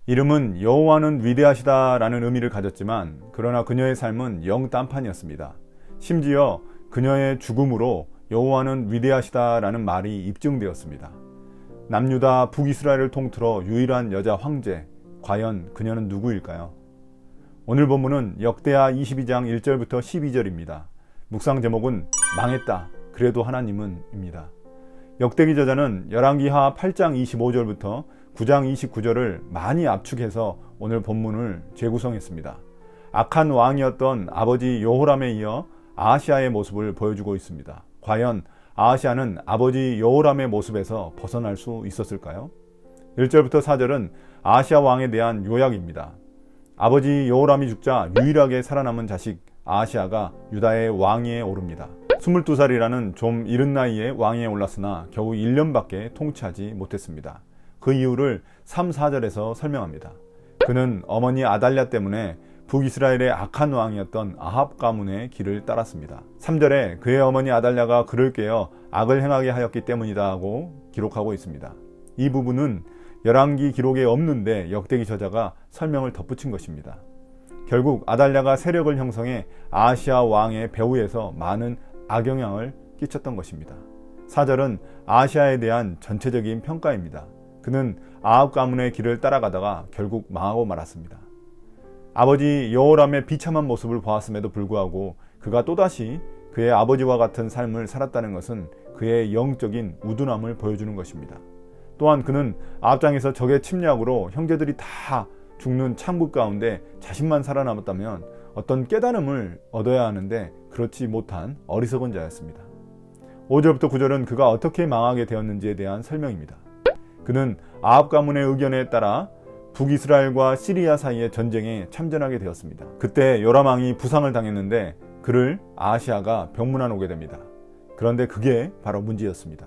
이름은 여호와는 위대하시다라는 의미를 가졌지만 그러나 그녀의 삶은 영 딴판이었습니다. 심지어 그녀의 죽음으로 여호와는 위대하시다라는 말이 입증되었습니다. 남유다 북이스라엘을 통틀어 유일한 여자 황제, 과연 그녀는 누구일까요? 오늘 본문은 역대하 22장 1절부터 12절입니다. 묵상 제목은 망했다, 그래도 하나님은 입니다. 역대기 저자는 열왕기하 8장 25절부터 9장 29절을 많이 압축해서 오늘 본문을 재구성했습니다. 악한 왕이었던 아버지 여호람에 이어 아하시아의 모습을 보여주고 있습니다. 과연 아하시아는 아버지 여호람의 모습에서 벗어날 수 있었을까요? 1절부터 4절은 아하시아 왕에 대한 요약입니다. 아버지 여호람이 죽자 유일하게 살아남은 자식 아하시아가 유다의 왕위에 오릅니다. 22살이라는 좀 이른 나이에 왕위에 올랐으나 겨우 1년밖에 통치하지 못했습니다. 그 이유를 3, 4절에서 설명합니다. 그는 어머니 아달랴 때문에 북이스라엘의 악한 왕이었던 아합 가문의 길을 따랐습니다. 3절에 그의 어머니 아달랴가 그를 깨어 악을 행하게 하였기 때문이다 하고 기록하고 있습니다. 이 부분은 열왕기 기록에 없는데 역대기 저자가 설명을 덧붙인 것입니다. 결국 아달랴가 세력을 형성해 아하시아 왕의 배후에서 많은 악영향을 끼쳤던 것입니다. 4절은 아하시아에 대한 전체적인 평가입니다. 그는 아합 가문의 길을 따라가다가 결국 망하고 말았습니다. 아버지 여호람의 비참한 모습을 보았음에도 불구하고 그가 또다시 그의 아버지와 같은 삶을 살았다는 것은 그의 영적인 우둔함을 보여주는 것입니다. 또한 그는 아합장에서 적의 침략으로 형제들이 다 죽는 창국 가운데 자신만 살아남았다면 어떤 깨달음을 얻어야 하는데 그렇지 못한 어리석은 자였습니다. 5절부터 9절은 그가 어떻게 망하게 되었는지에 대한 설명입니다. 그는 아합 가문의 의견에 따라 북이스라엘과 시리아 사이의 전쟁에 참전하게 되었습니다. 그때 요람 왕이 부상을 당했는데 그를 아하시아가 병문안 오게 됩니다. 그런데 그게 바로 문제였습니다.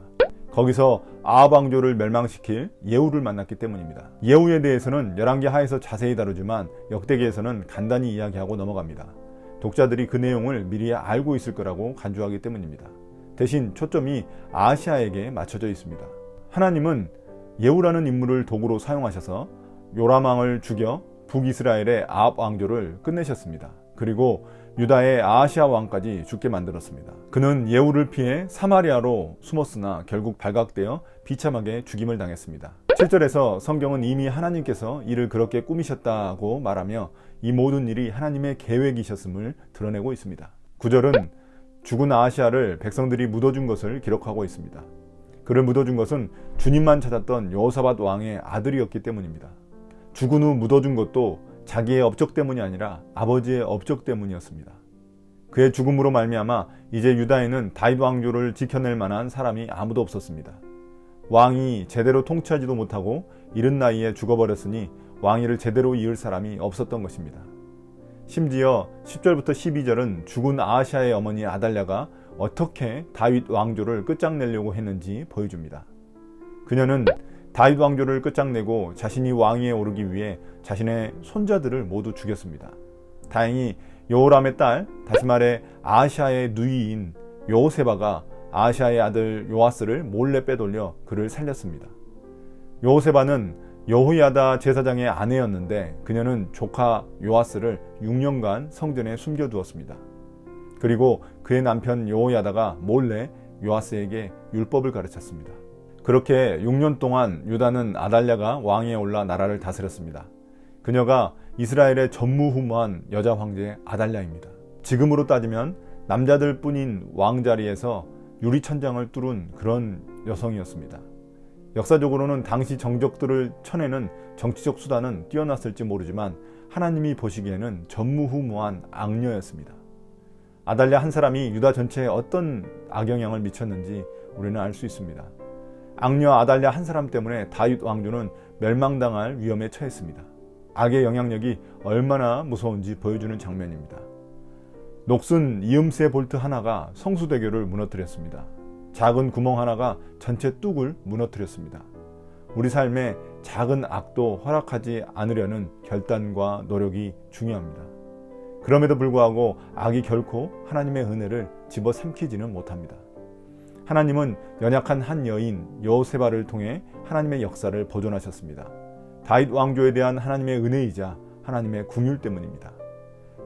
거기서 아합 왕조를 멸망시킬 예후를 만났기 때문입니다. 예후에 대해서는 열왕기 하에서 자세히 다루지만 역대기에서는 간단히 이야기하고 넘어갑니다. 독자들이 그 내용을 미리 알고 있을 거라고 간주하기 때문입니다. 대신 초점이 아하시아에게 맞춰져 있습니다. 하나님은 예후라는 인물을 도구로 사용하셔서 요람 왕을 죽여 북이스라엘의 아합 왕조를 끝내셨습니다. 그리고 유다의 아하시아 왕까지 죽게 만들었습니다. 그는 예후를 피해 사마리아로 숨었으나 결국 발각되어 비참하게 죽임을 당했습니다. 7절에서 성경은 이미 하나님께서 이를 그렇게 꾸미셨다고 말하며 이 모든 일이 하나님의 계획이셨음을 드러내고 있습니다. 9절은 죽은 아하시아를 백성들이 묻어준 것을 기록하고 있습니다. 그를 묻어준 것은 주님만 찾았던 여호사밧 왕의 아들이었기 때문입니다. 죽은 후 묻어준 것도 자기의 업적 때문이 아니라 아버지의 업적 때문이었습니다. 그의 죽음으로 말미암아 이제 유다에는 다윗 왕조를 지켜낼 만한 사람이 아무도 없었습니다. 왕이 제대로 통치하지도 못하고 이른 나이에 죽어버렸으니 왕위를 제대로 이을 사람이 없었던 것입니다. 심지어 10절부터 12절은 죽은 아하시아의 어머니 아달랴가 어떻게 다윗 왕조를 끝장내려고 했는지 보여줍니다. 그녀는 다윗 왕조를 끝장내고 자신이 왕위에 오르기 위해 자신의 손자들을 모두 죽였습니다. 다행히 여호람의 딸, 다시 말해 아하시아의 누이인 여호세바가 아하시아의 아들 요아스를 몰래 빼돌려 그를 살렸습니다. 여호세바는 여호야다 제사장의 아내였는데 그녀는 조카 요아스를 6년간 성전에 숨겨두었습니다. 그리고 그의 남편 여호야다가 몰래 요아스에게 율법을 가르쳤습니다. 그렇게 6년 동안 유다는 아달랴가 왕위에 올라 나라를 다스렸습니다. 그녀가 이스라엘의 전무후무한 여자 황제 아달랴입니다. 지금으로 따지면 남자들 뿐인 왕자리에서 유리천장을 뚫은 그런 여성이었습니다. 역사적으로는 당시 정적들을 쳐내는 정치적 수단은 뛰어났을지 모르지만 하나님이 보시기에는 전무후무한 악녀였습니다. 아달랴 한 사람이 유다 전체에 어떤 악영향을 미쳤는지 우리는 알 수 있습니다. 악녀 아달랴 한 사람 때문에 다윗 왕조는 멸망당할 위험에 처했습니다. 악의 영향력이 얼마나 무서운지 보여주는 장면입니다. 녹슨 이음새 볼트 하나가 성수대교를 무너뜨렸습니다. 작은 구멍 하나가 전체 뚝을 무너뜨렸습니다. 우리 삶에 작은 악도 허락하지 않으려는 결단과 노력이 중요합니다. 그럼에도 불구하고 악이 결코 하나님의 은혜를 집어삼키지는 못합니다. 하나님은 연약한 한 여인 여호세바를 통해 하나님의 역사를 보존하셨습니다. 다윗 왕조에 대한 하나님의 은혜이자 하나님의 긍휼 때문입니다.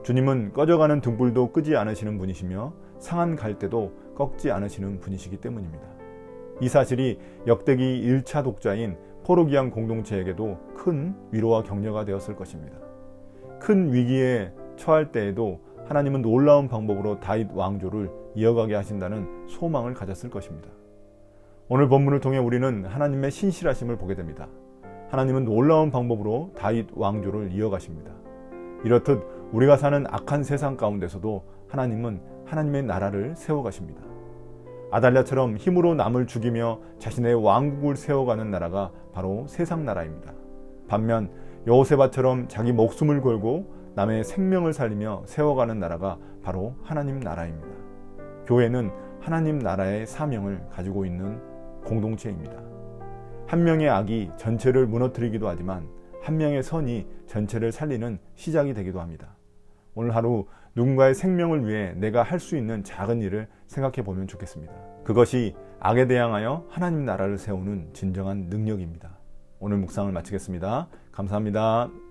주님은 꺼져가는 등불도 끄지 않으시는 분이시며 상한 갈대도 꺾지 않으시는 분이시기 때문입니다. 이 사실이 역대기 1차 독자인 포로기한 공동체에게도 큰 위로와 격려가 되었을 것입니다. 큰 위기에 처할 때에도 하나님은 놀라운 방법으로 다윗 왕조를 이어가게 하신다는 소망을 가졌을 것입니다. 오늘 본문을 통해 우리는 하나님의 신실하심을 보게 됩니다. 하나님은 놀라운 방법으로 다윗 왕조를 이어가십니다. 이렇듯 우리가 사는 악한 세상 가운데서도 하나님은 하나님의 나라를 세워가십니다. 아달랴처럼 힘으로 남을 죽이며 자신의 왕국을 세워가는 나라가 바로 세상 나라입니다. 반면 여호세바처럼 자기 목숨을 걸고 남의 생명을 살리며 세워가는 나라가 바로 하나님 나라입니다. 교회는 하나님 나라의 사명을 가지고 있는 공동체입니다. 한 명의 악이 전체를 무너뜨리기도 하지만 한 명의 선이 전체를 살리는 시작이 되기도 합니다. 오늘 하루 누군가의 생명을 위해 내가 할 수 있는 작은 일을 생각해 보면 좋겠습니다. 그것이 악에 대항하여 하나님 나라를 세우는 진정한 능력입니다. 오늘 묵상을 마치겠습니다. 감사합니다.